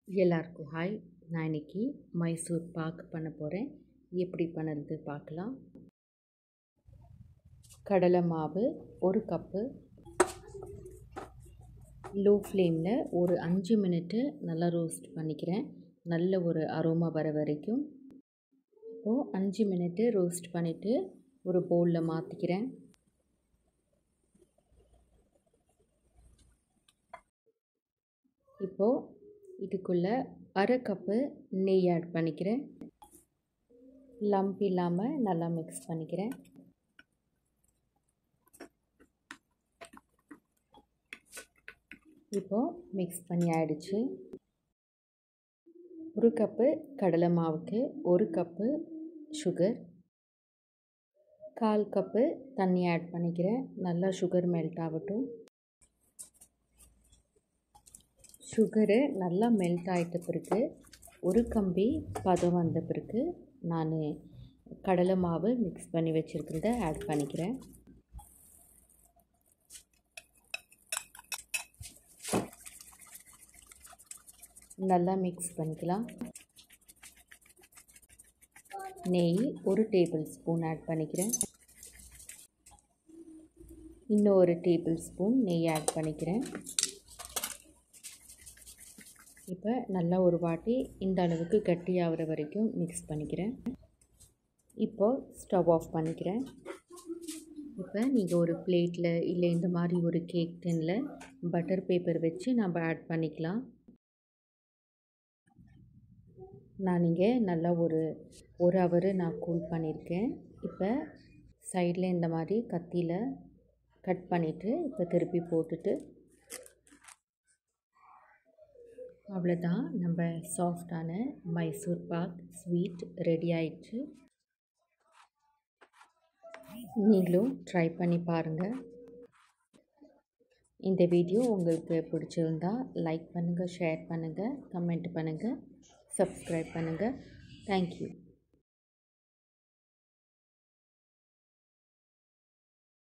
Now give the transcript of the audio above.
எல்லாருக்கும் ஹாய். நான் இன்னைக்கு மைசூர் பாக் பண்ண போகிறேன். எப்படி பண்ணுறது பார்க்கலாம். கடலை மாவு 1 கப்பு. லோ ஃப்ளேமில் ஒரு 5 மினிட்டு நல்லா ரோஸ்ட் பண்ணிக்கிறேன். நல்ல ஒரு அரோமா வர வரைக்கும். இப்போது 5 மினிட்டு ரோஸ்ட் பண்ணிவிட்டு ஒரு பவுலில் மாற்றிக்கிறேன். இப்போது இதுக்குள்ளே 1/2 கப்பு நெய் ஆட் பண்ணிக்கிறேன். லம்ப் இல்லாமல் நல்லா மிக்ஸ் பண்ணிக்கிறேன். இப்போது மிக்ஸ் பண்ணி ஆயிடுச்சு. 1 கப்பு கடலை மாவுக்கு 1 கப்பு சுகர், 1/4 கப்பு தண்ணி ஆட் பண்ணிக்கிறேன். நல்லா சுகர் மெல்ட் ஆகட்டும். சுகரு நல்லா மெல்ட் ஆகிட்ட பிறகு ஒரு கம்பி பதம் வந்த பிறகு நான் கடலை மாவு மிக்ஸ் பண்ணி வச்சுருக்கிறத ஆட் பண்ணிக்கிறேன். நல்லா மிக்ஸ் பண்ணிக்கலாம். நெய் 1 டேபிள் ஸ்பூன் ஆட் பண்ணிக்கிறேன். இன்னும் 1 டேபிள் ஸ்பூன் நெய் ஆட் பண்ணிக்கிறேன். இப்போ நல்லா ஒரு வாட்டி இந்த அளவுக்கு கட்டியாகிற வரைக்கும் மிக்ஸ் பண்ணிக்கிறேன். இப்போது ஸ்டவ் ஆஃப் பண்ணிக்கிறேன். இப்போ நீங்கள் ஒரு பிளேட்டில் இல்லை இந்த மாதிரி ஒரு கேக் டின்னில் பட்டர் பேப்பர் வச்சு நம்ம ஆட் பண்ணிக்கலாம். நான் இங்கே நல்லா ஒரு ஹவர் நான் கூல் பண்ணியிருக்கேன். இப்போ சைடில் இந்த மாதிரி கத்தியில் கட் பண்ணிவிட்டு இப்போ திருப்பி போட்டுட்டு அவ்வளோதான், நம்ம சாஃப்டான மைசூர் பாக் ஸ்வீட் ரெடி ஆயிடுச்சு. நீங்களும் ட்ரை பண்ணி பாருங்கள். இந்த வீடியோ உங்களுக்கு பிடிச்சிருந்தா லைக் பண்ணுங்கள், ஷேர் பண்ணுங்கள், கமெண்ட் பண்ணுங்கள், சப்ஸ்கிரைப் பண்ணுங்கள். தேங்க்யூ.